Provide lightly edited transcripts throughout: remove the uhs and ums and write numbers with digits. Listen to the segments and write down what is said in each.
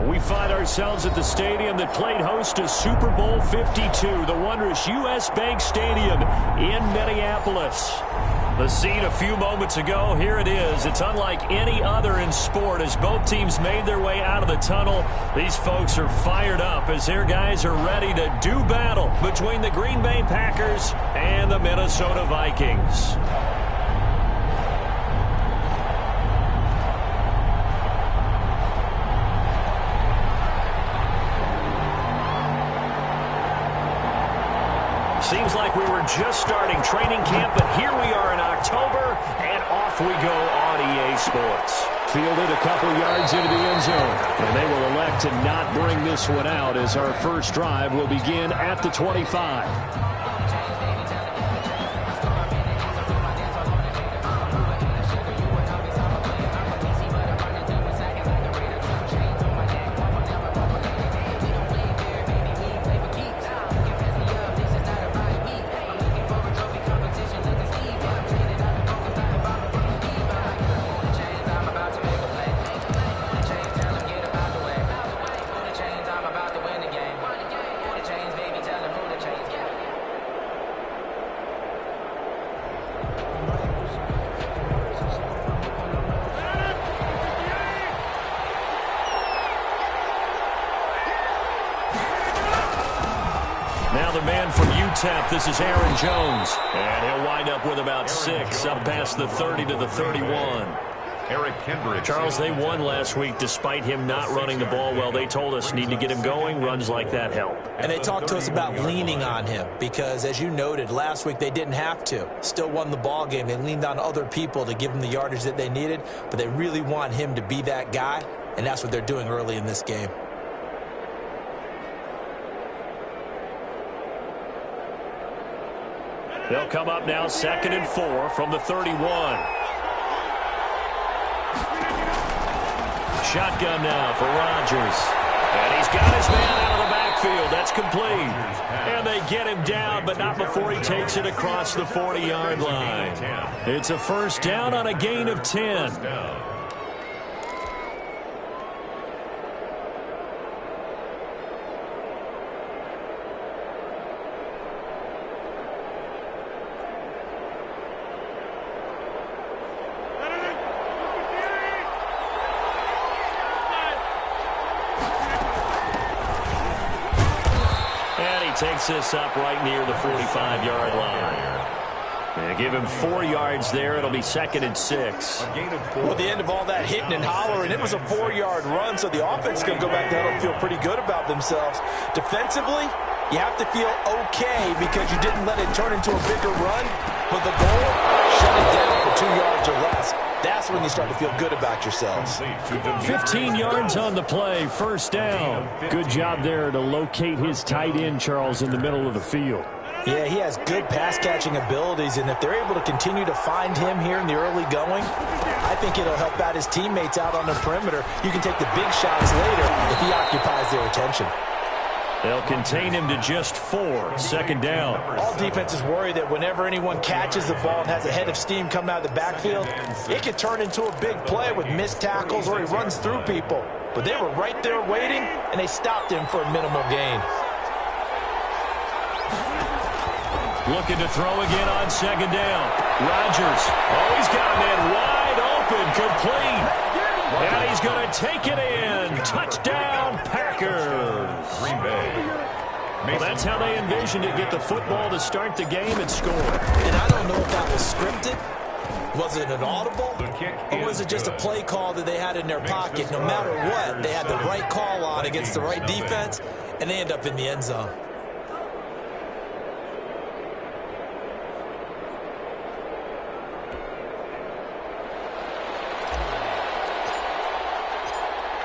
We find ourselves at the stadium that played host to Super Bowl 52, the wondrous U.S. Bank Stadium in Minneapolis. The scene a few moments ago, here it is. It's unlike any other in sport as both teams made their way out of the tunnel. These folks are fired up as their guys are ready to do battle between the Green Bay Packers and the Minnesota Vikings. Seems like we were just starting training camp, but here we are in October, and off we go on EA Sports. Fielded a couple yards into the end zone, and they will elect to not bring this one out as our first drive will begin at the 25. Now the man from UTEP, this is Aaron Jones. And he'll wind up with about 6, up past the 30 to the 31. Charles, they won last week despite him not running the ball well. They told us need to get him going. Runs like that help. And they talked to us about leaning on him because, as you noted, last week they didn't have to. Still won the ball game. They leaned on other people to give them the yardage that they needed, but they really want him to be that guy, and that's what they're doing early in this game. They'll come up now 2nd and 4 from the 31. Shotgun now for Rodgers. And he's got his man out of the backfield. That's complete. And they get him down, but not before he takes it across the 40-yard line. It's a first down on a gain of 10. Takes this up right near the 45-yard line. And give him 4 yards there. It'll be 2nd and 6. Well, at the end of all that hitting and hollering, it was a 4-yard run, so the offense is going to go back there and feel pretty good about themselves. Defensively, you have to feel okay because you didn't let it turn into a bigger run. But the goal, shut it down for 2 yards or less. That's when you start to feel good about yourselves. 15 yards on the play, first down. Good job there to locate his tight end, Charles, in the middle of the field. Yeah, he has good pass-catching abilities, and if they're able to continue to find him here in the early going, I think it'll help out his teammates out on the perimeter. You can take the big shots later if he occupies their attention. They'll contain him to just 4, 2nd down. All defenses worry that whenever anyone catches the ball and has a head of steam coming out of the backfield, it could turn into a big play with missed tackles or he runs through people. But they were right there waiting, and they stopped him for a minimal gain. Looking to throw again on 2nd down. Rodgers, he's got a man wide open, complete. And he's going to take it in. Touchdown, Packers. Green Bay. Well, that's how they envisioned it. Get the football to start the game and score. And I don't know if that was scripted. Was it an audible? Or was it just a play call that they had in their pocket? No matter what, they had the right call on against the right defense, and they end up in the end zone.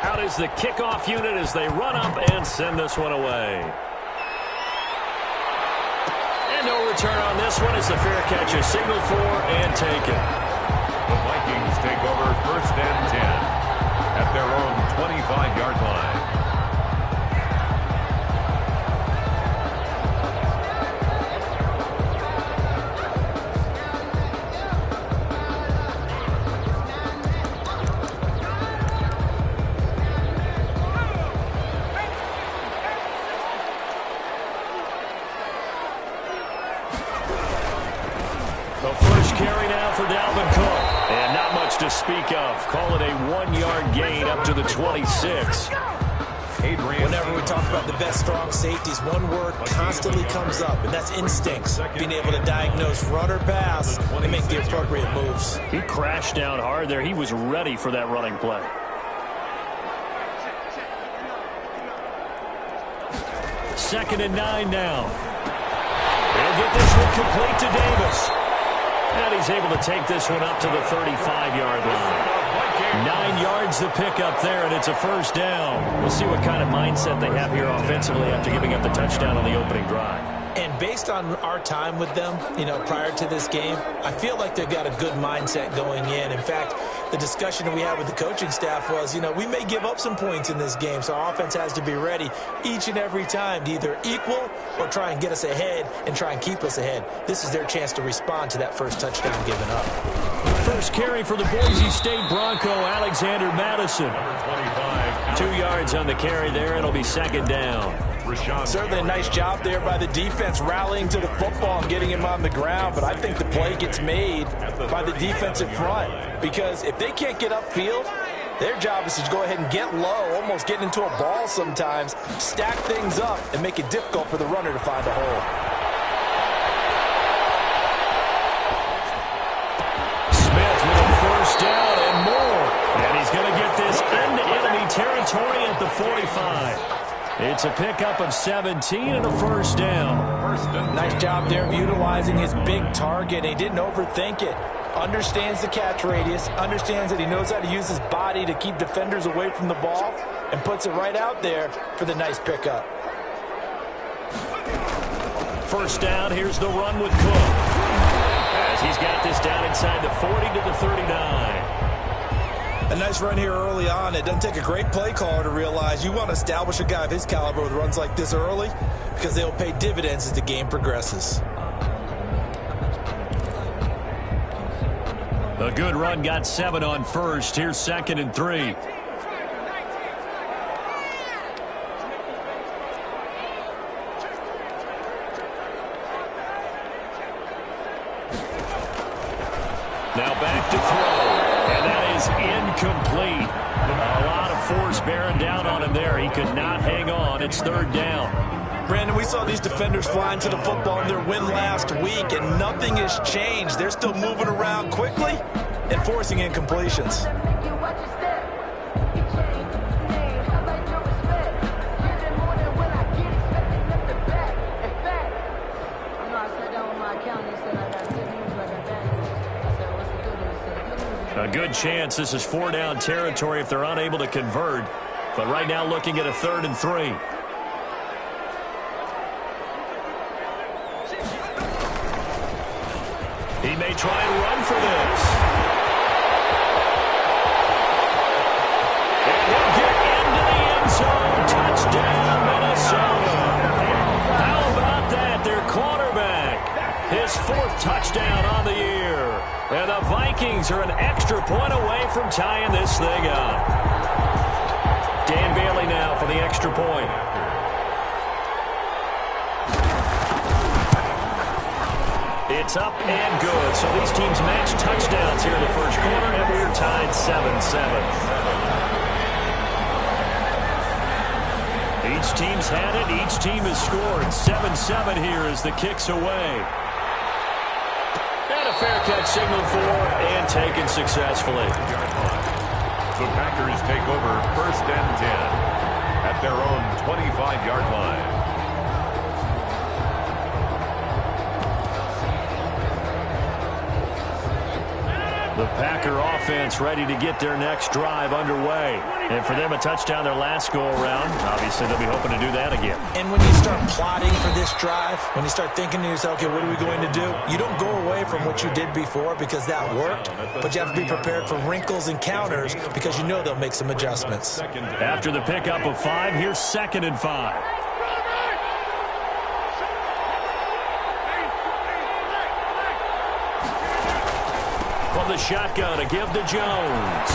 Out is the kickoff unit as they run up and send this one away. And no return on this one as the fair catch is signaled for and taken. The Vikings take over 1st and 10 at their own 25-yard line. carry now for Dalvin Cook. And not much to speak of. Call it a 1-yard gain up to the 26. Whenever we talk about the best strong safeties, one word constantly comes up, and that's instincts. Being able to diagnose run or pass and make the appropriate moves. He crashed down hard there. He was ready for that running play. Second and 9 now. He'll get this one complete to Davis. And he's able to take this one up to the 35-yard line. 9 yards the pick up there, and it's a first down. We'll see what kind of mindset they have here offensively after giving up the touchdown on the opening drive. And based on our time with them, prior to this game, I feel like they've got a good mindset going in. In fact, the discussion that we had with the coaching staff was, we may give up some points in this game, so our offense has to be ready each and every time to either equal or try and get us ahead and try and keep us ahead. This is their chance to respond to that first touchdown given up. First carry for the Boise State Bronco, Alexander Madison. 2 yards on the carry there. It'll be second down. Certainly a nice job there by the defense rallying to the football and getting him on the ground, but I think the play gets made by the defensive front because if they can't get upfield, their job is to go ahead and get low, almost get into a ball sometimes, stack things up, and make it difficult for the runner to find a hole. Smith with a first down and more, and he's going to get this into enemy territory at the 45. It's a pickup of 17 and a first down. Nice job there of utilizing his big target. He didn't overthink it. Understands the catch radius. Understands that he knows how to use his body to keep defenders away from the ball. And puts it right out there for the nice pickup. First down. Here's the run with Cook. As he's got this down inside the 40 to the 39. A nice run here early on. It doesn't take a great play caller to realize you want to establish a guy of his caliber with runs like this early because they'll pay dividends as the game progresses. A good run, got 7 on first. Here's second and 3. Now back to throw. And that is incomplete. A lot of force bearing down on him there. He could not hang on. It's third down. Brandon, we saw these defenders flying to the football in their win last week, and nothing has changed. They're still moving around quickly and forcing incompletions. A good chance this is 4-down territory if they're unable to convert. But right now looking at a 3rd and 3. He may try and run for this. And he'll get into the end zone. Touchdown, Minnesota. How about that? Their quarterback. His 4th touchdown on the year. And the Vikings are an extra point away from tying this thing up. Dan Bailey now for the extra point. It's up and good. So these teams match touchdowns here in the first quarter, and we're tied 7-7. Each team's had it. Each team has scored. 7-7 here as the kick's away. And a fair catch signal for and taken successfully. The Packers take over 1st and 10 at their own 25-yard line. The Packer offense ready to get their next drive underway. And for them, a touchdown their last go-around. Obviously, they'll be hoping to do that again. And when you start plotting for this drive, when you start thinking to yourself, okay, what are we going to do? You don't go away from what you did before because that worked, but you have to be prepared for wrinkles and counters because you know they'll make some adjustments. After the pickup of 5, here's 2nd and 5. From the shotgun to give to Jones.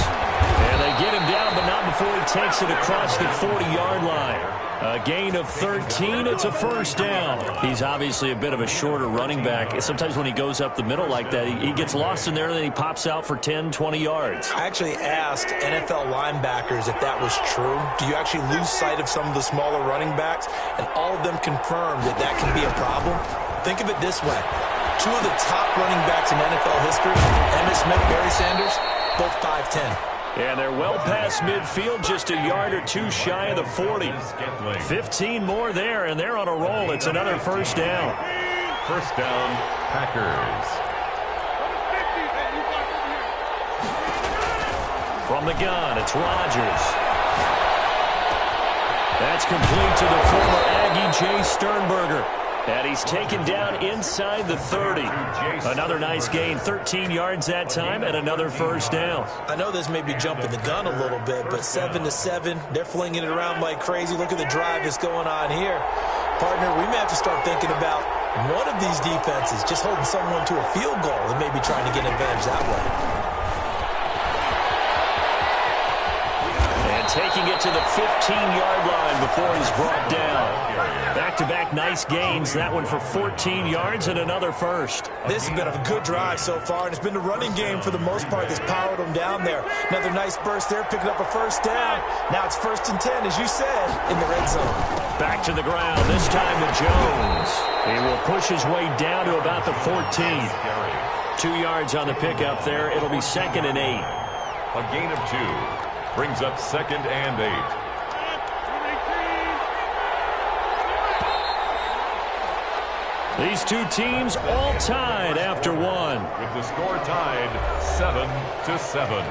And they get him down, but not before he takes it across the 40-yard line. A gain of 13. It's a first down. He's obviously a bit of a shorter running back. Sometimes when he goes up the middle like that, he gets lost in there, and then he pops out for 10, 20 yards. I actually asked NFL linebackers if that was true. Do you actually lose sight of some of the smaller running backs? And all of them confirmed that that can be a problem. Think of it this way. Two of the top running backs in NFL history, Emmitt Smith, Barry Sanders, both 5'10". And they're well past midfield, just a yard or two shy of the 40. 15 more there, and they're on a roll. It's another first down. First down, Packers. From the gun, it's Rodgers. That's complete to the former Aggie, Jay Sternberger. And he's taken down inside the 30. Another nice gain, 13 yards that time, and another first down. I know this may be jumping the gun a little bit, but 7-7, they're flinging it around like crazy. Look at the drive that's going on here. Partner, we may have to start thinking about one of these defenses just holding someone to a field goal and maybe trying to get an advantage that way. Taking it to the 15-yard line before he's brought down. Back-to-back nice gains. That one for 14 yards and another first. This has been a good drive so far, and it's been the running game for the most part that's powered them down there. Another nice burst there, picking up a first down. Now it's 1st and 10, as you said, in the red zone. Back to the ground, this time to Jones. He will push his way down to about the 14. 2 yards on the pickup there. It'll be 2nd and 8. A gain of 2. Brings up 2nd and 8. These two teams all tied after one. With the score tied 7-7.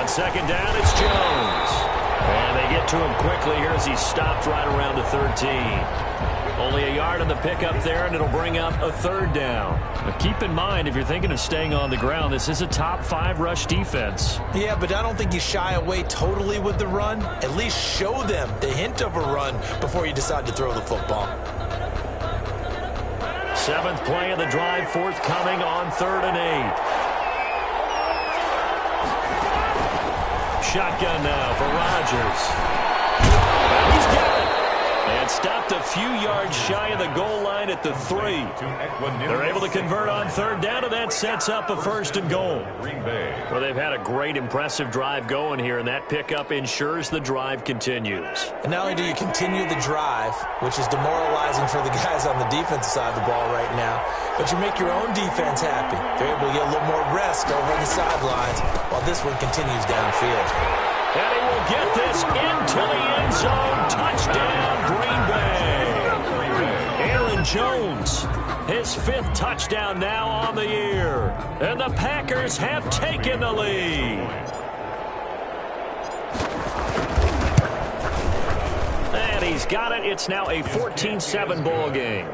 Second down, it's Jones. And they get to him quickly here as he stopped right around the 13. Only a yard on the pickup there, and it'll bring up a 3rd down. But keep in mind, if you're thinking of staying on the ground, this is a top 5 rush defense. Yeah, but I don't think you shy away totally with the run. At least show them the hint of a run before you decide to throw the football. 7th play of the drive, forthcoming on 3rd and 8. Shotgun now for Rodgers. And he's got it. And stopped a few yards shy of the goal line at the 3. They're able to convert on 3rd down, and that sets up a 1st and goal. Well, they've had a great, impressive drive going here, and that pickup ensures the drive continues. And not only do you continue the drive, which is demoralizing for the guys on the defensive side of the ball right now, but you make your own defense happy. They're able to get a little more rest over on the sidelines while this one continues downfield. And he will get this into the end zone. Touchdown, Green Bay. Aaron Jones, his 5th touchdown now on the year. And the Packers have taken the lead. And he's got it. It's now a 14-7 ball game.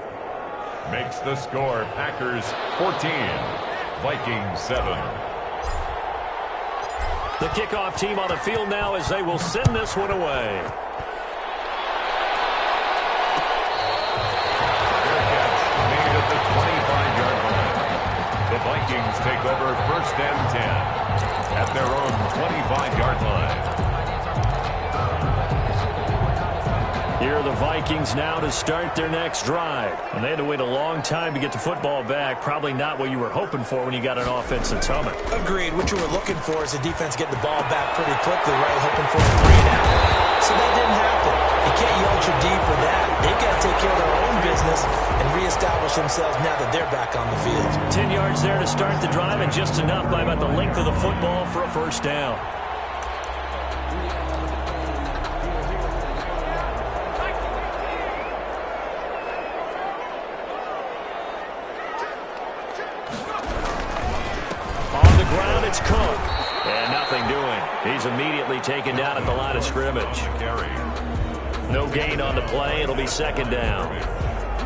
Makes the score Packers 14, Vikings 7. The kickoff team on the field now as they will send this one away. Their catch made at the 25-yard line. The Vikings take over 1st and 10 at their own 25-yard line. Here are the Vikings now to start their next drive. And they had to wait a long time to get the football back. Probably not what you were hoping for when you got an offense that's humming. Agreed. What you were looking for is the defense getting the ball back pretty quickly, right? Hoping for a 3 and out. So that didn't happen. You can't yell at your D for that. They've got to take care of their own business and reestablish themselves now that they're back on the field. 10 yards there to start the drive, and just enough by about the length of the football for a first down. It's Cook. And nothing doing. He's immediately taken down at the line of scrimmage. No gain on the play. It'll be 2nd down.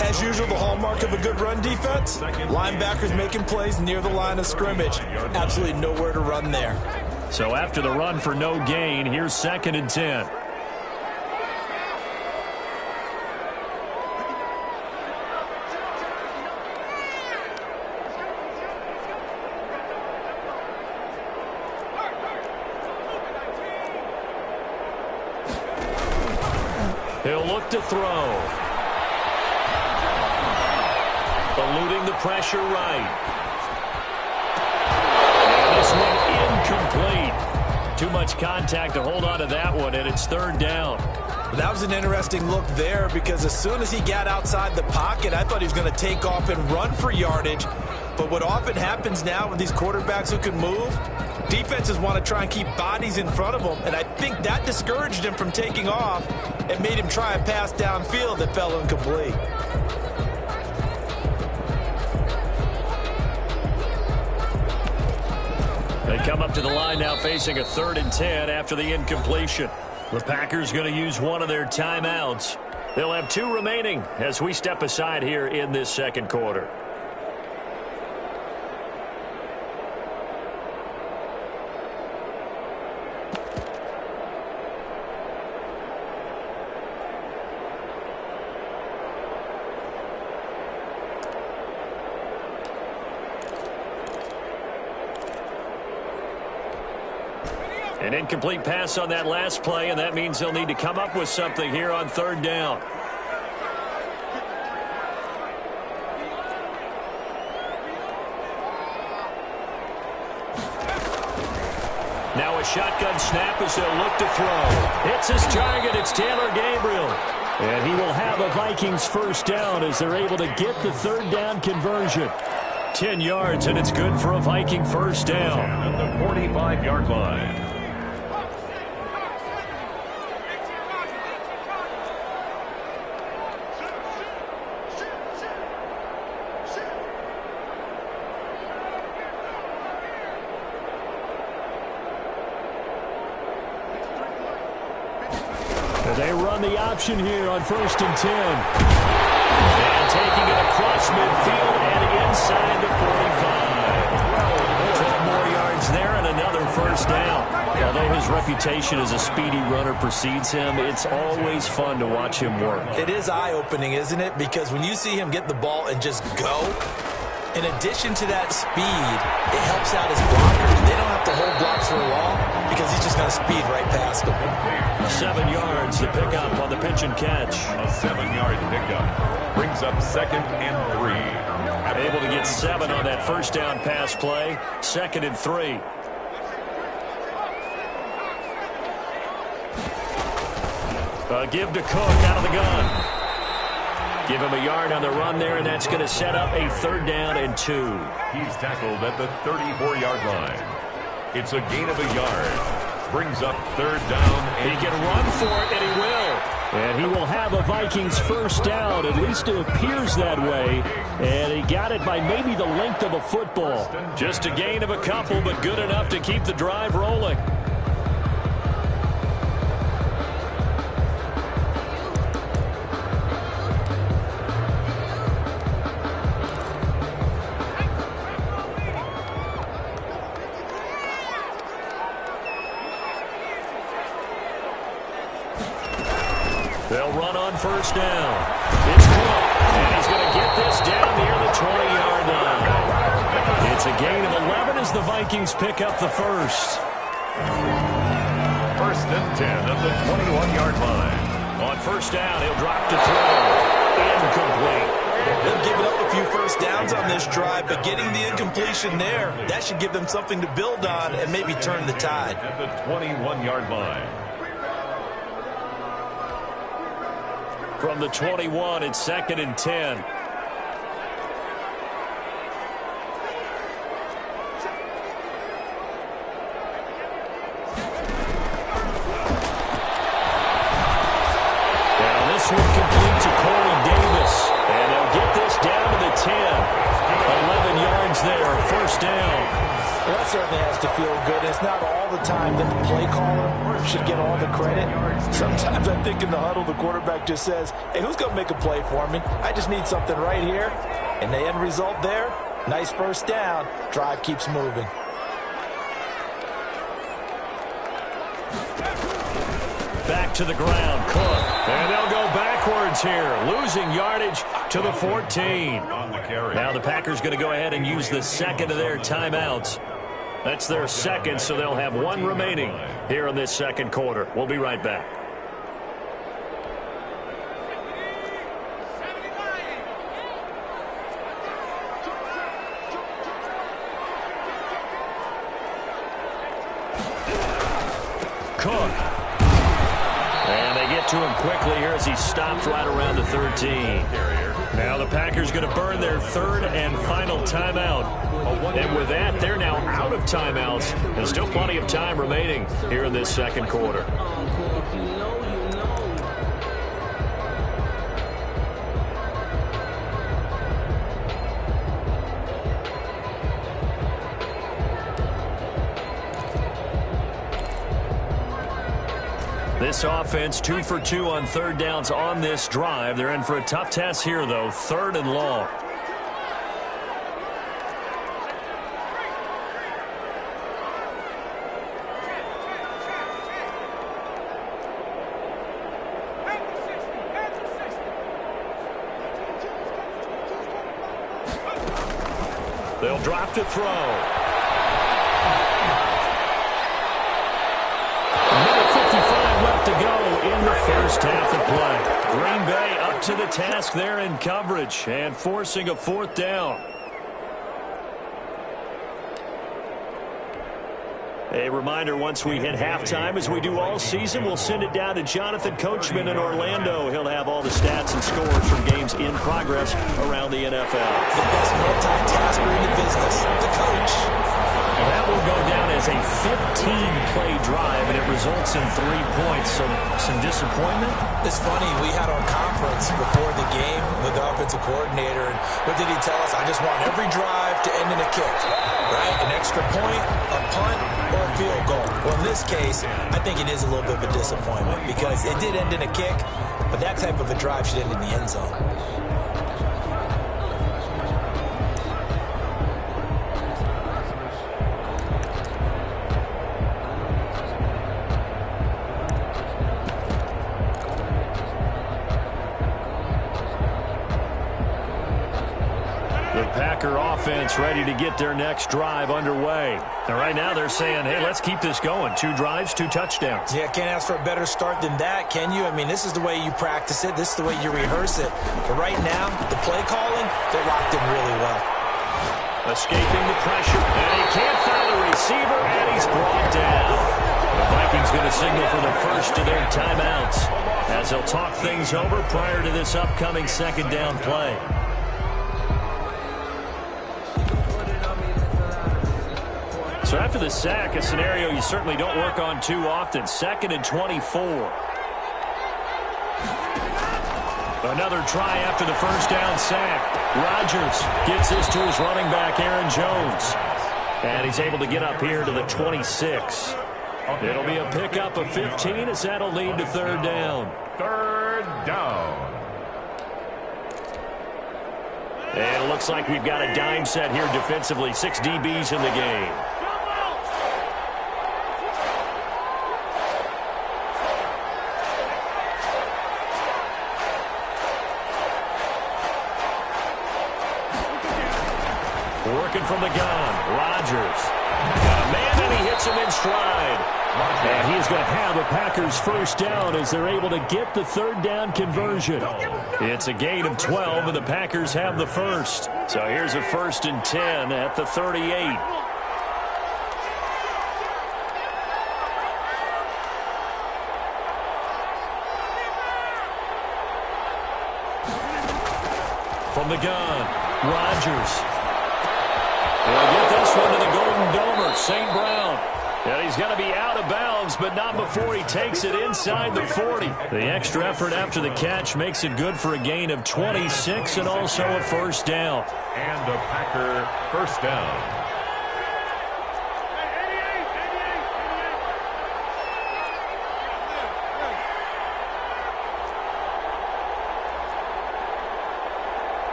As usual, the hallmark of a good run defense, linebackers making plays near the line of scrimmage. Absolutely nowhere to run there. So after the run for no gain, here's 2nd and 10. He'll look to throw. Eluding the pressure right. And this one incomplete. Too much contact to hold on to that one, and it's 3rd down. That was an interesting look there because as soon as he got outside the pocket, I thought he was going to take off and run for yardage. But what often happens now with these quarterbacks who can move, defenses want to try and keep bodies in front of them, and I think that discouraged him from taking off and made him try a pass downfield that fell incomplete. They come up to the line now facing a 3rd and 10 after the incompletion. The Packers going to use one of their timeouts. They'll have 2 remaining as we step aside here in this 2nd quarter. An incomplete pass on that last play, and that means they'll need to come up with something here on 3rd down. Now a shotgun snap as they'll look to throw. Hits his target. It's Taylor Gabriel. And he will have a Vikings 1st down as they're able to get the 3rd down conversion. 10 yards, and it's good for a Viking 1st down. At the 45-yard line. They run the option here on 1st and 10. And taking it across midfield and inside the 45. 12 more yards there and another 1st down. Although his reputation as a speedy runner precedes him, it's always fun to watch him work. It is eye-opening, isn't it? Because when you see him get the ball and just go, in addition to that speed, it helps out his blockers. They don't have to hold blocks for long because he's just going to speed right past them. 7 yards to pick up on the pitch and catch. A 7-yard pickup brings up 2nd and 3. Able to get 7 on that 1st down pass play. 2nd and 3. Give to Cook out of the gun. Give him a yard on the run there, and that's going to set up a 3rd down and 2. He's tackled at the 34-yard line. It's a gain of a yard. Brings up 3rd down. And he can run for it, and he will. And he will have a Vikings 1st down. At least it appears that way. And he got it by maybe the length of a football. Just a gain of a couple, but good enough to keep the drive rolling. They'll run on 1st down. It's Cook, and he's going to get this down near the 20-yard line. It's a gain of 11 as the Vikings pick up the 1st. 1st and 10 at the 21-yard line. On 1st down, he'll drop to throw. Incomplete. They've given up a few 1st downs on this drive, but getting the incompletion there, that should give them something to build on and maybe turn the tide. At the 21-yard line. From the 21, it's 2nd and 10. Now this one complete to Corey Davis. And they'll get this down to the 10. 11 yards there, 1st down. Well, that certainly has to feel good. It's not all the time that the play caller should get all the credit. Sometimes I think in the huddle, the quarterback just says, hey, who's going to make a play for me? I just need something right here. And the end result there, nice 1st down. Drive keeps moving. to the ground. Cook. And they'll go backwards here, losing yardage to the 14. Now the Packers going to go ahead and use the second of their timeouts. That's their second, so they'll have one remaining here in this second quarter. We'll be right back. Cook. And they get to him quickly here as he stopped right around the 13. Now the Packers going to burn their third and final timeout. And with that, they're now out of timeouts. There's still plenty of time remaining here in this second quarter. This offense 2 for 2 on third downs on this drive. They're in for a tough test here, though. Third and long. They'll drop to throw. To go in the first half of play. Green Bay up to the task there in coverage and forcing a fourth down. A reminder, once we hit halftime, as we do all season, we'll send it down to Jonathan Coachman in Orlando. He'll have all the stats and scores from games in progress around the NFL. The best multitasker in the business, the coach. That will go down as a 15-play drive, and it results in 3 points. So some disappointment? It's funny. We had our conference before the game with the offensive coordinator, and what did he tell us? I just want every drive to end in a kick, right? An extra point, a punt, or a field goal. Well, in this case, I think it is a little bit of a disappointment because it did end in a kick, but that type of a drive should end in the end zone. Packer offense ready to get their next drive underway. And right now they're saying, hey, let's keep this going. 2 drives, 2 touchdowns. Yeah, can't ask for a better start than that, can you? I mean, this is the way you practice it. This is the way you rehearse it. But right now, the play calling, they're locked in really well. Escaping the pressure, and he can't find the receiver, and he's brought down. The Vikings going to signal for the first of their timeouts as they'll talk things over prior to this upcoming second down play. So after the sack, a scenario you certainly don't work on too often. 2nd and 24. Another try after the first down sack. Rodgers gets this to his running back, Aaron Jones. And he's able to get up here to the 26. It'll be a pickup of 15 as that'll lead to third down. Third down. And it looks like we've got a dime set here defensively. 6 DBs in the game. Working from the gun, Rodgers. Got a man, and he hits him in stride. And he is going to have a Packers first down as they're able to get the third down conversion. It's a gain of 12, and the Packers have the first. So here's a 1st and 10 at the 38. From the gun, Rodgers. He'll get this one to the Golden Domer, St. Brown. And he's going to be out of bounds, but not before he takes it inside the 40. The extra effort after the catch makes it good for a gain of 26 and also a first down. And a Packer first down.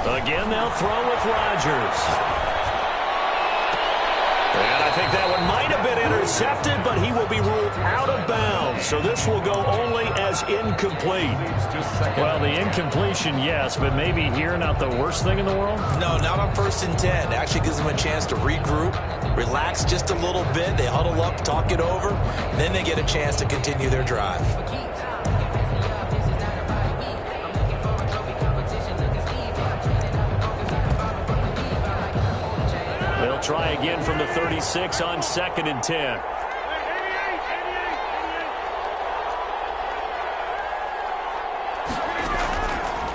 Again, they'll throw with Rodgers. And I think that one might have been intercepted. intercepted, but he will be ruled out of bounds. So this will go only as incomplete. Well, the incompletion, yes, but maybe here not the worst thing in the world? No, not on 1st and 10. It actually gives them a chance to regroup, relax just a little bit. They huddle up, talk it over, and then they get a chance to continue their drive. They'll try again from the 36 on 2nd and 10.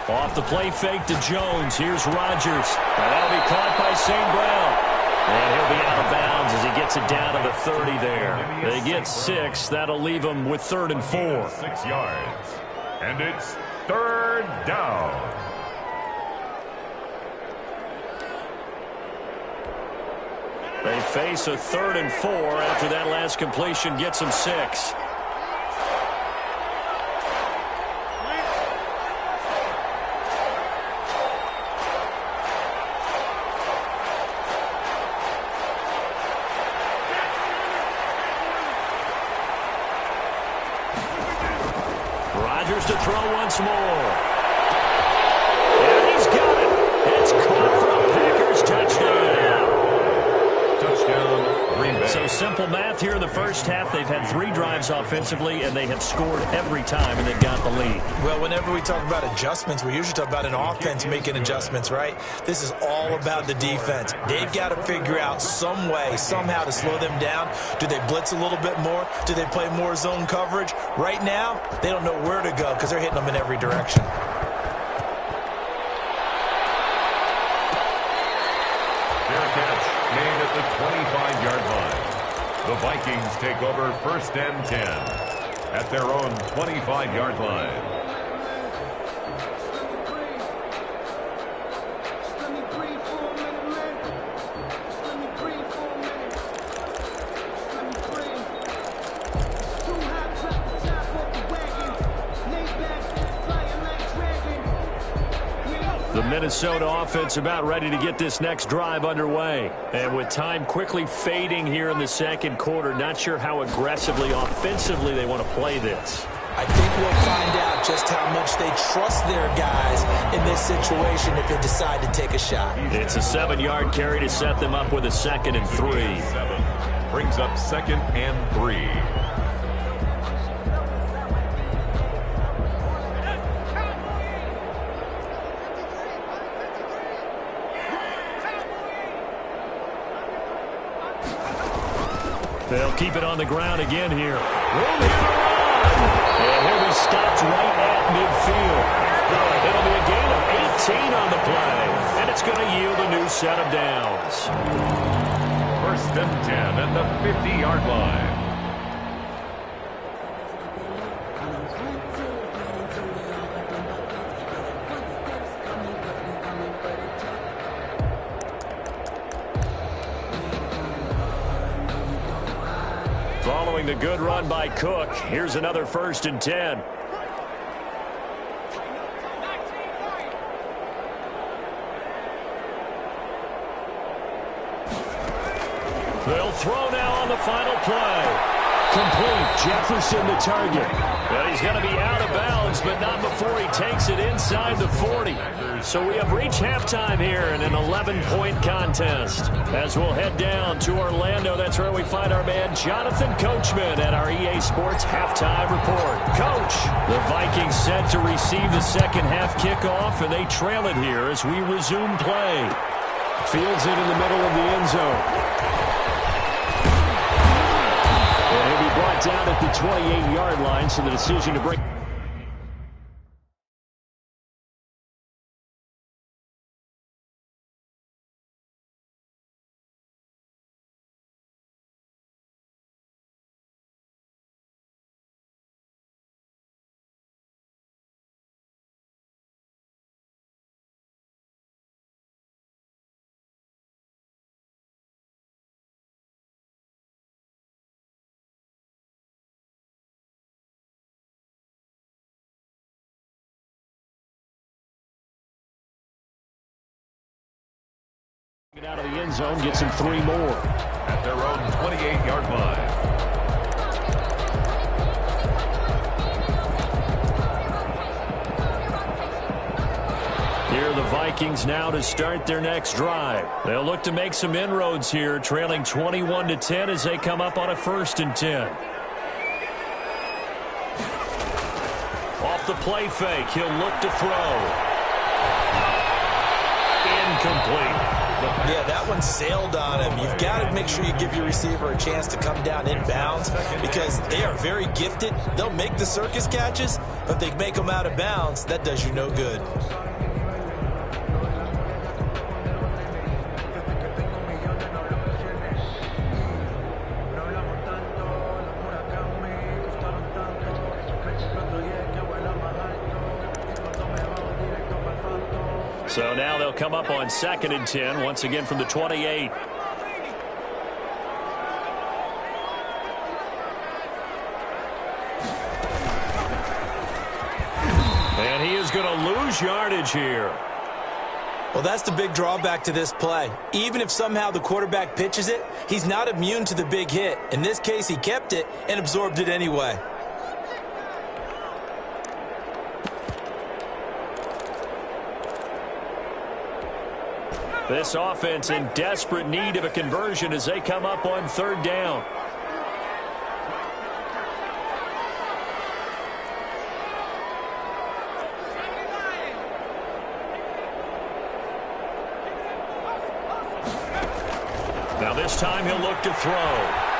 Off the play fake to Jones. Here's Rodgers. And that'll be caught by St. Brown. And he'll be out of bounds as he gets it down to the 30 there. They get 6. That'll leave them with 3rd and 4. 6 yards. And it's 3rd down. They face a 3rd and 4 after that last completion gets them 6. Rodgers to throw once more. And he's got it. It's caught for a Packers touchdown. Touchdown, Green Bay. So simple math here in the first half. They've had 3 drives offensively, and they have scored every time, and they've got the lead. Well, whenever we talk about adjustments, we usually talk about an offense making adjustments, right? This is all about the defense. They've got to figure out some way, somehow to slow them down. Do they blitz a little bit more? Do they play more zone coverage? Right now, they don't know where to go because they're hitting them in every direction. Made at the 25-yard line. The Vikings take over 1st and 10 at their own 25-yard line. The Minnesota offense about ready to get this next drive underway. And with time quickly fading here in the 2nd quarter, not sure how aggressively, offensively they want to play this. I think we'll find out just how much they trust their guys in this situation if they decide to take a shot. It's a 7-yard carry to set them up with a 2nd and 3. 7 brings up 2nd and 3. They'll keep it on the ground again here. Room here to run. And he'll be stopped right at midfield. It'll be a gain of 18 on the play. And it's going to yield a new set of downs. 1st and 10 at the 50-yard line. Following the good run by Cook, here's another 1st and 10. They'll throw now on the final play. Complete. Jefferson the target. Well, he's going to be out of bounds, but not before he takes it inside the 40. So we have reached halftime here in an 11-point contest. As we'll head down to Orlando, that's where we find our man Jonathan Coachman at our EA Sports Halftime Report. Coach, the Vikings set to receive the second half kickoff, and they trail it here as we resume play. Fields it in the middle of the end zone. And he'll be brought down at the 28-yard line, so the decision to break. Out of the end zone, gets him 3 more. At their own 28-yard line. Here are the Vikings now to start their next drive. They'll look to make some inroads here, trailing 21-10 as they come up on a 1st and 10. Off the play fake, he'll look to throw. Incomplete. Yeah, that one sailed on him. You've got to make sure you give your receiver a chance to come down inbounds because they are very gifted. They'll make the circus catches, but they make them out of bounds. That does you no good. So now they'll come up on 2nd and 10, once again from the 28. And he is going to lose yardage here. Well, that's the big drawback to this play. Even if somehow the quarterback pitches it, he's not immune to the big hit. In this case, he kept it and absorbed it anyway. This offense in desperate need of a conversion as they come up on 3rd down. Now this time he'll look to throw.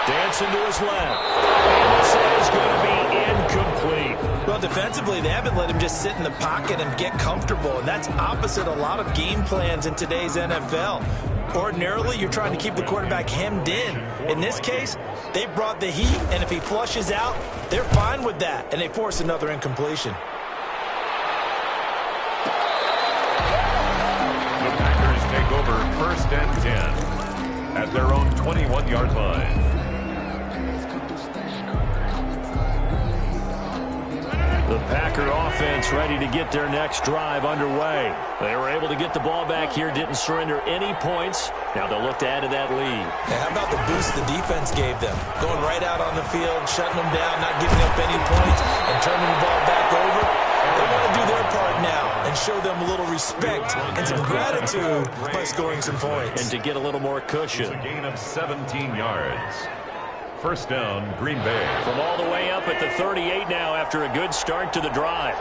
Dancing to his left. And this is going to be incomplete. Well, defensively, they haven't let him just sit in the pocket and get comfortable, and that's opposite a lot of game plans in today's NFL. Ordinarily, you're trying to keep the quarterback hemmed in. In this case, they brought the heat, and if he flushes out, they're fine with that, and they force another incompletion. The Packers take over 1st and 10 at their own 21-yard line. The Packer offense ready to get their next drive underway. They were able to get the ball back here, didn't surrender any points. Now they'll look to add to that lead. Now, how about the boost the defense gave them? Going right out on the field, shutting them down, not giving up any points, and turning the ball back over. They want to do their part now and show them a little respect and some gratitude by scoring some points. And to get a little more cushion. It's a gain of 17 yards. 1st down, Green Bay. From all the way up at the 38 now after a good start to the drive.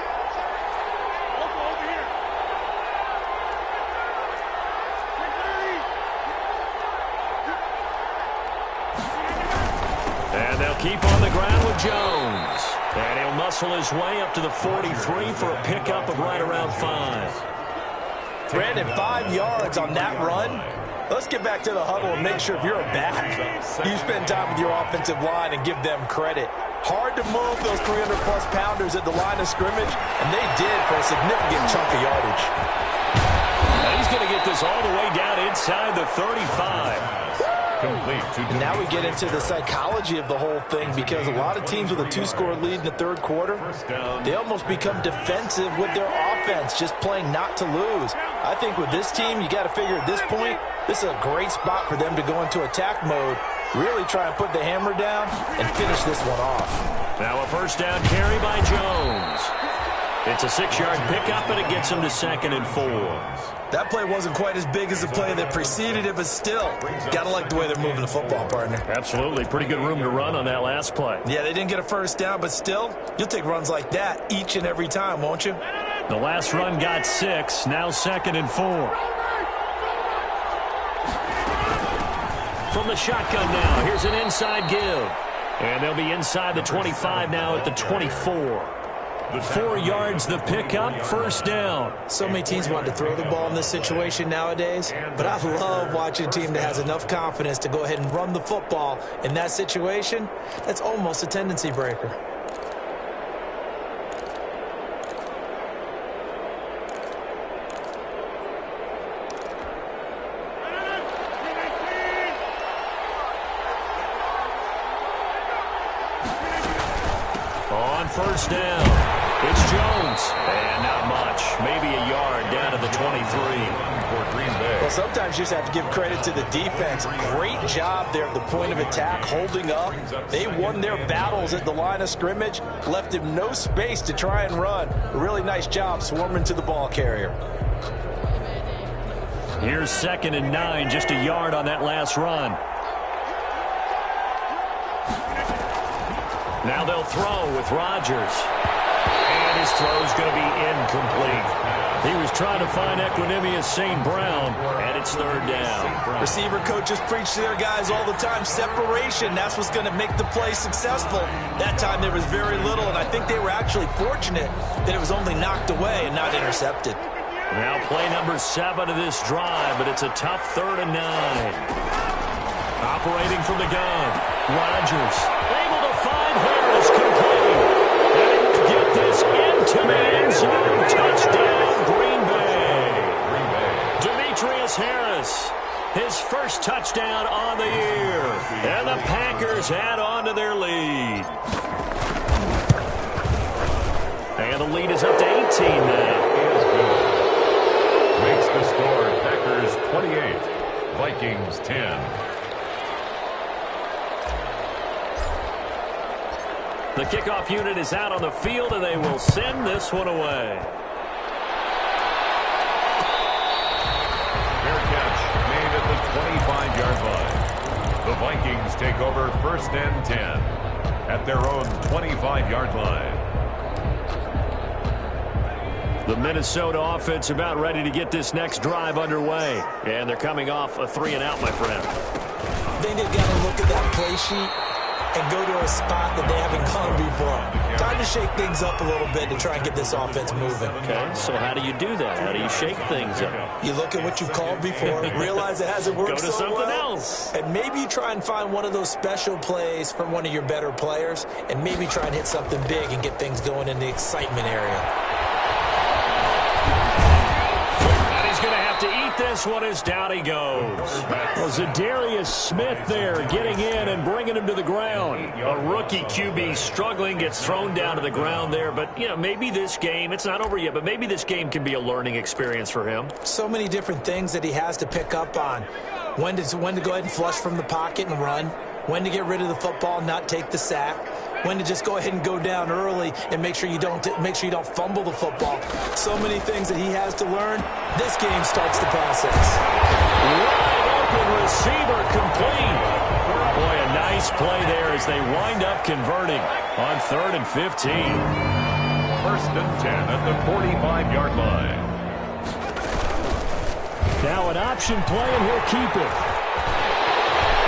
And they'll keep on the ground with Jones. And he'll muscle his way up to the 43 for a pickup of right around 5. Brandon, 5 yards on that run. Let's get back to the huddle and make sure if you're a back, you spend time with your offensive line and give them credit. Hard to move those 300-plus pounders at the line of scrimmage, and they did for a significant chunk of yardage. And he's going to get this all the way down inside the 35. Complete to And now we get into the psychology of the whole thing because a lot of teams with a 2-score lead in the 3rd quarter, they almost become defensive with their offense, just playing not to lose. I think with this team, you got to figure at this point, this is a great spot for them to go into attack mode, really try and put the hammer down and finish this one off. Now a 1st down carry by Jones. It's a 6-yard pickup, and it gets him to 2nd and 4. That play wasn't quite as big as the play that preceded it, but still, got to like the way they're moving the football, partner. Absolutely. Pretty good room to run on that last play. Yeah, they didn't get a 1st down, but still, you'll take runs like that each and every time, won't you? The last run got 6, now 2nd and 4. From the shotgun now, here's an inside give. And they'll be inside the 25 now at the 24. 4 yards the pickup, 1st down. So many teams want to throw the ball in this situation nowadays, but I love watching a team that has enough confidence to go ahead and run the football. In that situation, that's almost a tendency breaker. On 1st down. It's Jones. And not much. Maybe a yard down to the 23. for Green Bay. Well, sometimes you just have to give credit to the defense. Great job there at the point of attack, holding up. They won their battles at the line of scrimmage, left him no space to try and run. A really nice job swarming to the ball carrier. Here's 2nd and 9, just a yard on that last run. Now they'll throw with Rodgers. And his throw's going to be incomplete. He was trying to find Equanimous St. Brown, and it's 3rd down. Receiver coaches preach to their guys all the time. Separation, that's what's going to make the play successful. That time there was very little, and I think they were actually fortunate that it was only knocked away and not intercepted. Now play number 7 of this drive, but it's a tough 3rd and 9. Operating from the gun, Rodgers able to find Harris, complete. And get this into the end zone. Touchdown, Green Bay. Demetrius Harris, his first touchdown on the year. And the Packers add on to their lead. And the lead is up to 18 now. Makes the score Packers 28, Vikings 10. The kickoff unit is out on the field, and they will send this one away. Fair catch made at the 25-yard line. The Vikings take over 1st and 10 at their own 25-yard line. The Minnesota offense about ready to get this next drive underway. And they're coming off a 3-and-out, my friend. I think they've got to look at that play sheet and go to a spot that they haven't gone before. Time to shake things up a little bit to try and get this offense moving. Okay, so how do you do that? How do you shake things up? You look at what you've called before, realize it hasn't worked so well. Go to something else. And maybe you try and find one of those special plays from one of your better players, and maybe try and hit something big and get things going in the excitement area. This one is down he goes. Well, Zadarius Smith there getting in and bringing him to the ground. A rookie QB struggling, gets thrown down to the ground there. But, you know, maybe this game, it's not over yet, but maybe this game can be a learning experience for him. So many different things that he has to pick up on. When to go ahead and flush from the pocket and run. When to get rid of the football and not take the sack. When to just go ahead and go down early and make sure you don't fumble the football. So many things that he has to learn. This game starts the process. Wide open receiver complete. Boy, a nice play there as they wind up converting on 3rd and 15. 1st and 10 at the 45-yard line. Now an option play, and he'll keep it.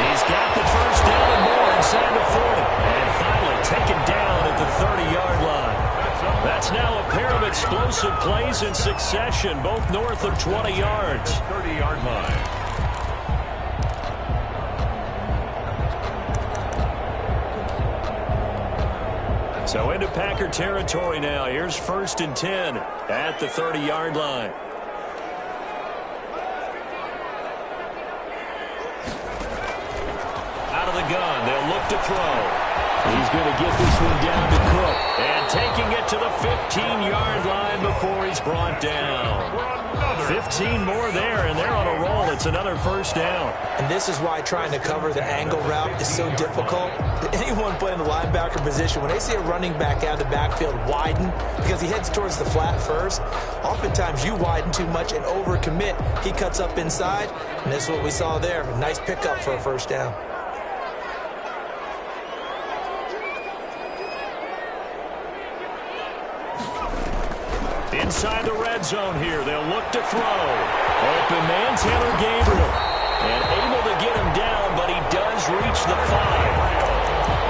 He's got the first down and more inside the 40. And finally taken down at the 30-yard line. That's now a pair of explosive plays in succession, both north of 20 yards. 30-yard line. So into Packer territory now. Here's 1st and 10 at the 30-yard line. Gun. They'll look to throw. He's going to get this one down to Cook. And taking it to the 15-yard line before he's brought down. 15 more there, and they're on a roll. It's another 1st down. And this is why trying to cover the angle route is so difficult. Anyone playing the linebacker position, when they see a running back out of the backfield widen, because he heads towards the flat first, oftentimes you widen too much and overcommit. He cuts up inside, and this is what we saw there. A nice pickup for a 1st down. Inside the red zone here, they'll look to throw. Open man, Taylor Gabriel. And able to get him down, but he does reach the 5.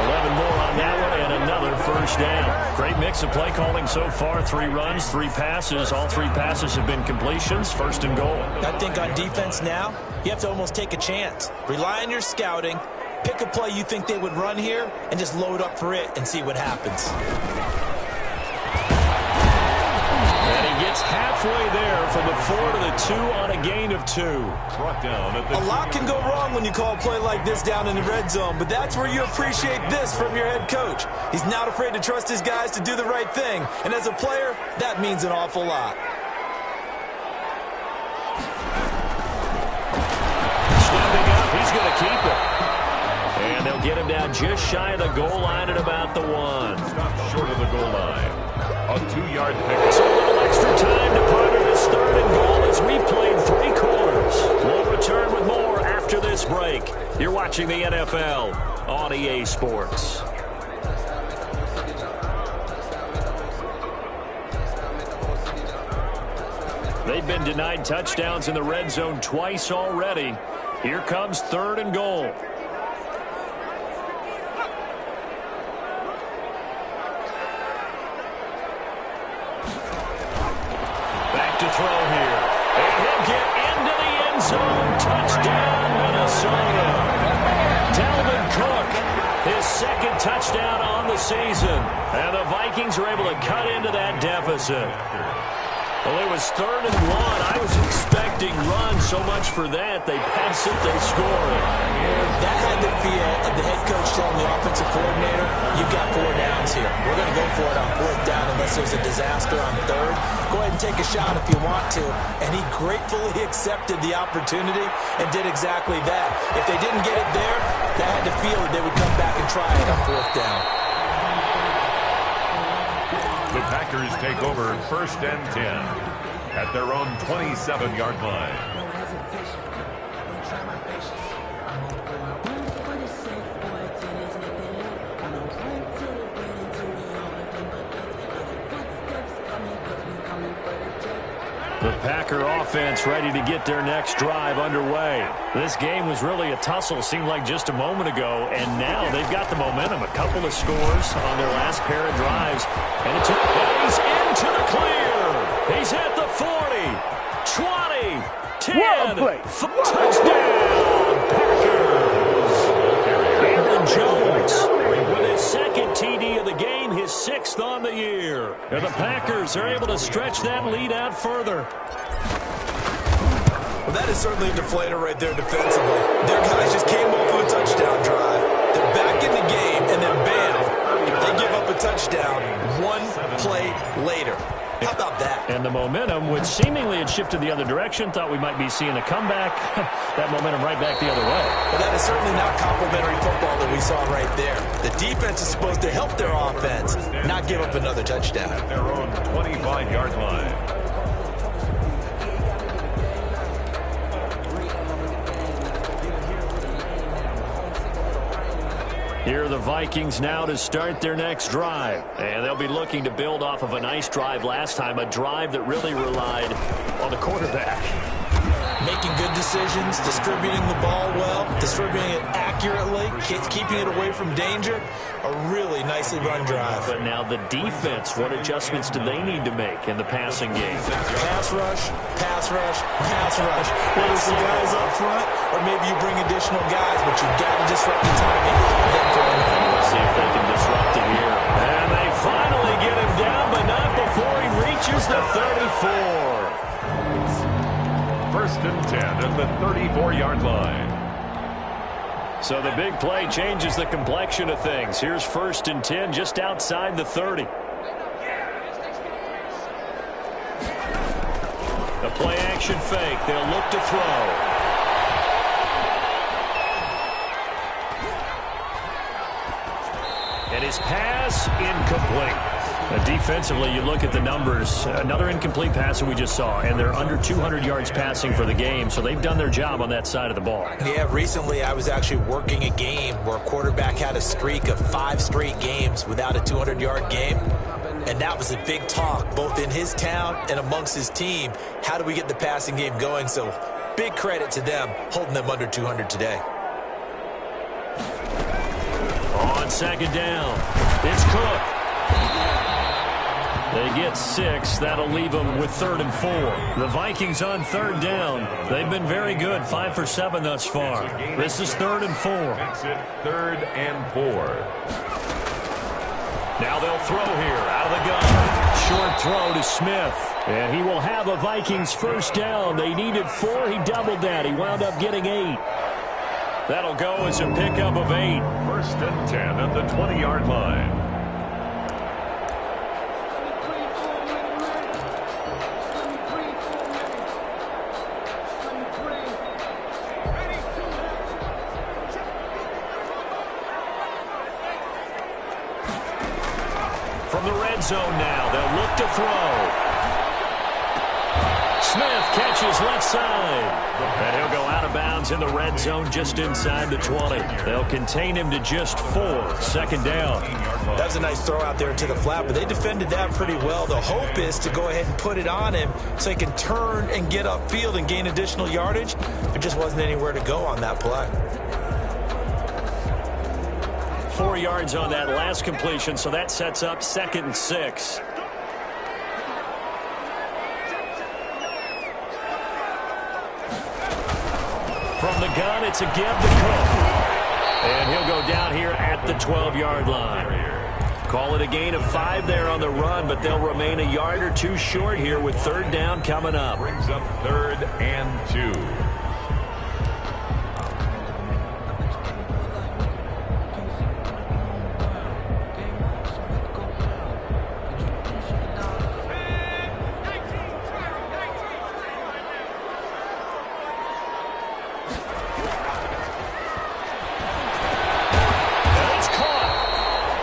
11 more on that one, and another 1st down. Great mix of play calling so far. 3 runs, 3 passes. All 3 passes have been completions. 1st and goal. I think on defense now, you have to almost take a chance. Rely on your scouting. Pick a play you think they would run here, and just load up for it and see what happens. Gets halfway there from the 4 to the 2 on a gain of 2. Brought down at the a lot can go wrong when you call a play like this down in the red zone, but that's where you appreciate this from your head coach. He's not afraid to trust his guys to do the right thing, and as a player, that means an awful lot. He's going to keep it. And they'll get him down just shy of the goal line at about the 1. Stop short of the goal line. A 2-yard pick. So a little extra time to ponder this 3rd and goal as we played 3 quarters. We'll return with more after this break. You're watching the NFL on EA Sports. They've been denied touchdowns in the red zone twice already. Here comes 3rd and goal. Back to throw here. And he'll get into the end zone. Touchdown, Minnesota. Dalvin Cook, his 2nd touchdown on the season. And the Vikings are able to cut into that deficit. Well, it was 3rd and 1. I was expecting runs so much for that. They pass it, they score it. That had the feel of the head coach telling the offensive coordinator, you've got 4 downs here. We're going to go for it on 4th down unless there's a disaster on 3rd. Go ahead and take a shot if you want to. And he gratefully accepted the opportunity and did exactly that. If they didn't get it there, they had to feel that they would come back and try it on 4th down. The Packers take over 1st and 10 at their own 27-yard line. The Packer offense ready to get their next drive underway. This game was really a tussle, seemed like just a moment ago, and now they've got the momentum. A couple of scores on their last pair of drives. And he's into the clear. He's at the 40, 20, 10, touchdown, Packers. Aaron Jones with his 2nd TD of the game, his 6th on the year. And the Packers are able to stretch that lead out further. Well, that is certainly a deflator right there defensively. Their guys just came off of a touchdown drive. They're back in the game, and then bam, they give up a touchdown 1 play later. How about that? And the momentum, which seemingly had shifted the other direction, thought we might be seeing a comeback. That momentum right back the other way. But that is certainly not complimentary football that we saw right there. The defense is supposed to help their offense, not give up another touchdown. At their own 25-yard line. Here are the Vikings now to start their next drive. And they'll be looking to build off of a nice drive last time, a drive that really relied on the quarterback. Making good decisions, distributing the ball well, distributing it accurately, keeping it away from danger. A really nicely run drive. But now the defense, what adjustments do they need to make in the passing game? Pass rush, pass rush, pass rush. Whether it's the guys up front or maybe you bring additional guys, but you've got to disrupt the timing. Let's see if they can disrupt it here. And they finally get him down, but not before he reaches the 34. 1st and 10 at the 34-yard line. So the big play changes the complexion of things. Here's 1st and 10 just outside the 30. The play action fake. They'll look to throw. And his pass incomplete. Defensively, you look at the numbers. Another incomplete pass that we just saw, and they're under 200 yards passing for the game, so they've done their job on that side of the ball. Yeah, recently I was actually working a game where a quarterback had a streak of 5 straight games without a 200-yard game, and that was a big talk, both in his town and amongst his team. How do we get the passing game going? So big credit to them, holding them under 200 today. On 2nd down, it's Cook. They get 6. That'll leave them with 3rd and 4. The Vikings on 3rd down. They've been very good, 5 for 7 thus far. This is 3rd and 4. Makes it 3rd and 4. Now they'll throw here out of the gun. Short throw to Smith. And he will have a Vikings 1st down. They needed 4. He doubled that. He wound up getting 8. That'll go as a pickup of 8. 1st and 10 at the 20-yard line. zone now. They'll look to throw. Smith catches left side. And he'll go out of bounds in the red zone just inside the 20. They'll contain him to just 4. Second down. That was a nice throw out there to the flat, but they defended that pretty well. The hope is to go ahead and put it on him so he can turn and get upfield and gain additional yardage. There just wasn't anywhere to go on that play. 4 yards on that last completion, so that sets up 2nd and 6. From the gun, it's a give to Cook. And he'll go down here at the 12-yard line. Call it a gain of 5 there on the run, but they'll remain a yard or 2 short here with 3rd down coming up. Brings up 3rd and 2.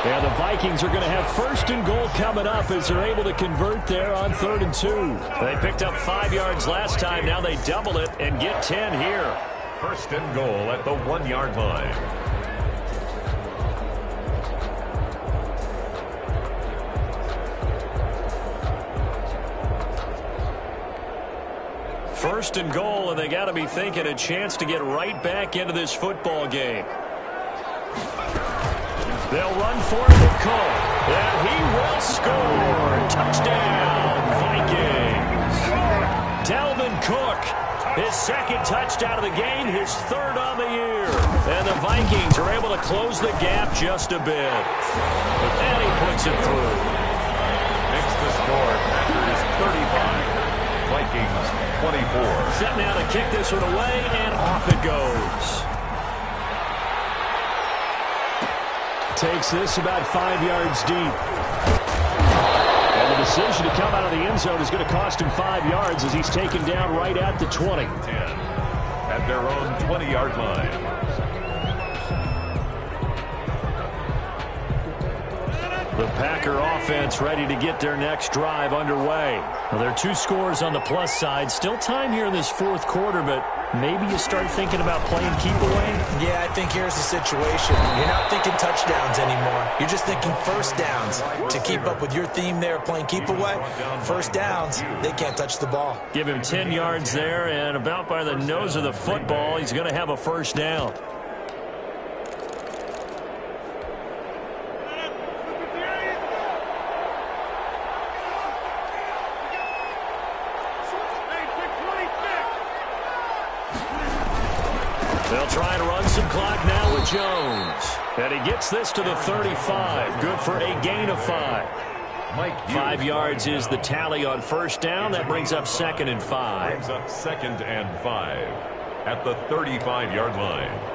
Yeah, the Vikings are going to have 1st and goal coming up as they're able to convert there on 3rd and 2. They picked up 5 yards last time. Now they double it and get 10 here. 1st and goal at the 1-yard line. First and goal, and they got to be thinking a chance to get right back into this football game. They'll run for it with Cole. And he will score. Touchdown, Vikings. Dalvin Cook, his 2nd touchdown of the game, his 3rd on the year. And the Vikings are able to close the gap just a bit. And he puts it through. Makes the score. Packers 35. Vikings 24. Set now to kick this one away, and off it goes. Takes this about 5 yards deep. And the decision to come out of the end zone is going to cost him 5 yards as he's taken down right at the 20. 10 at their own 20-yard line. The Packer offense ready to get their next drive underway. Well, there are 2 scores on the plus side. Still time here in this 4th quarter, but maybe you start thinking about playing keep away? Yeah, I think here's the situation. You're not thinking touchdowns anymore. You're just thinking 1st downs. To keep up with your theme there, playing keep away, 1st downs, they can't touch the ball. Give him 10 yards there, and about by the nose of the football, he's going to have a 1st down. They'll try and run some clock now with Jones. And he gets this to the 35. Good for a gain of 5. 5 yards is the tally on 1st down. That brings up 2nd and 5. Brings up 2nd and 5 at the 35-yard line.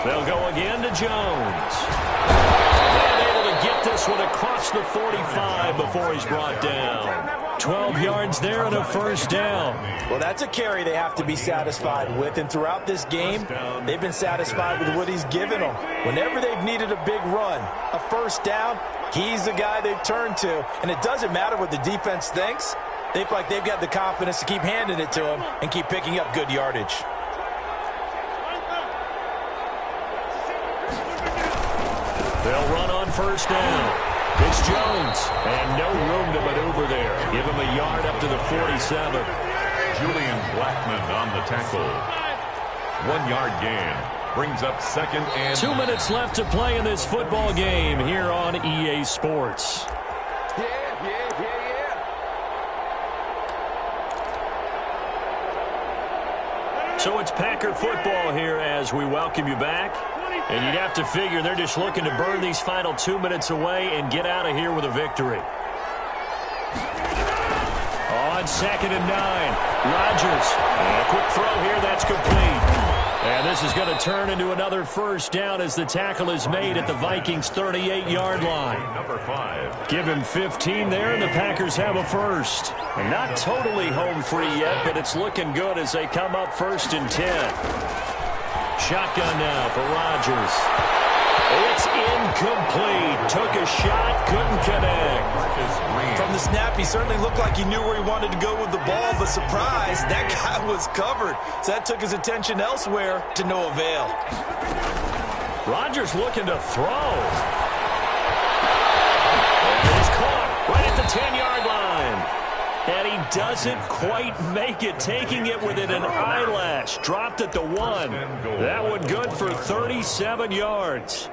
They'll go again to Jones. And able to get this one across the 45 before he's brought down. 12 yards there and a 1st down. Well, that's a carry they have to be satisfied with. And throughout this game, they've been satisfied with what he's given them. Whenever they've needed a big run, a 1st down, he's the guy they've turned to. And it doesn't matter what the defense thinks. They feel like they've got the confidence to keep handing it to him and keep picking up good yardage. They'll run on 1st down. It's Jones, and no room to maneuver there. Give him a yard up to the 47. Julian Blackman on the tackle. 1-yard gain. Brings up 2nd and 2 minutes left to play in this football game here on EA Sports. So it's Packer football here as we welcome you back. And you'd have to figure they're just looking to burn these final 2 minutes away and get out of here with a victory. On 2nd and 9, Rodgers. And a quick throw here, that's complete. And this is going to turn into another first down as the tackle is made at the Vikings' 38-yard line. Number 5. Give him 15 there, and the Packers have a first. And not totally home free yet, but it's looking good as they come up 1st and 10. Shotgun now for Rodgers. It's incomplete. Took a shot, couldn't connect. From the snap, he certainly looked like he knew where he wanted to go with the ball, but surprise, that guy was covered. So that took his attention elsewhere to no avail. Rodgers looking to throw. And he's caught right at the 10-yard line. And he doesn't quite make it, taking it within an eyelash. Dropped at the 1. That one good for 37 yards.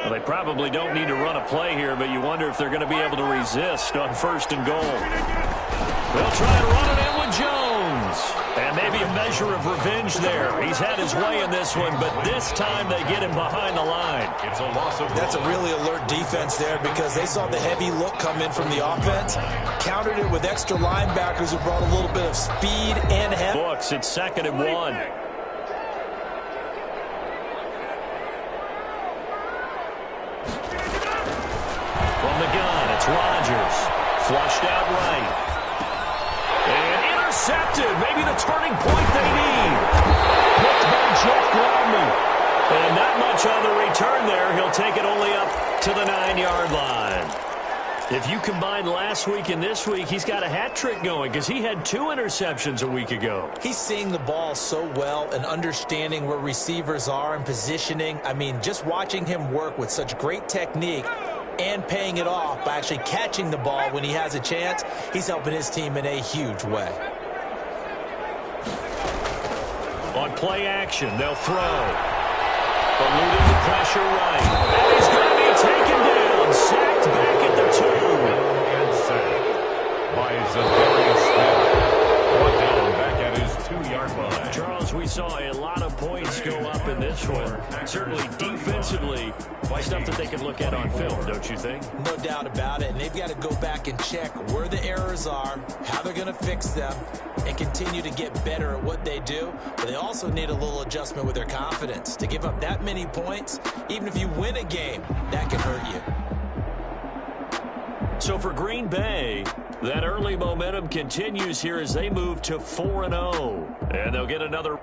Well, they probably don't need to run a play here, but you wonder if they're going to be able to resist on 1st and goal. They'll try to run it in with Jones. And maybe a measure of revenge there. He's had his way in this one, but this time they get him behind the line. It's a loss of That's a really alert defense there because they saw the heavy look come in from the offense, countered it with extra linebackers who brought a little bit of speed and head. Books, it's 2nd and 1. From the gun, it's Rodgers. Flushed out right. And intercepted. Maybe the turning point they need. Picked by Jeff Gladney. And not much on the return there. He'll take it only up to the 9-yard line. If you combine last week and this week, he's got a hat trick going because he had 2 interceptions a week ago. He's seeing the ball so well and understanding where receivers are and positioning. I mean, just watching him work with such great technique and paying it off by actually catching the ball when he has a chance, he's helping his team in a huge way. On play action, they'll throw. Eluding the pressure right. And he's going to be taken down. Sacked back at the 2. and sacked by Zadarius Smith. Brought down back at his 2-yard line. Charles, we saw a lot of points go up in this one. Certainly defensively, stuff that they can look at on film, don't you think? No doubt about it, and they've got to go back and check where the errors are, how they're going to fix them, and continue to get better at what they do. But they also need a little adjustment with their confidence. To give up that many points, even if you win a game, that can hurt you. So for Green Bay, that early momentum continues here as they move to 4-0. And they'll get another...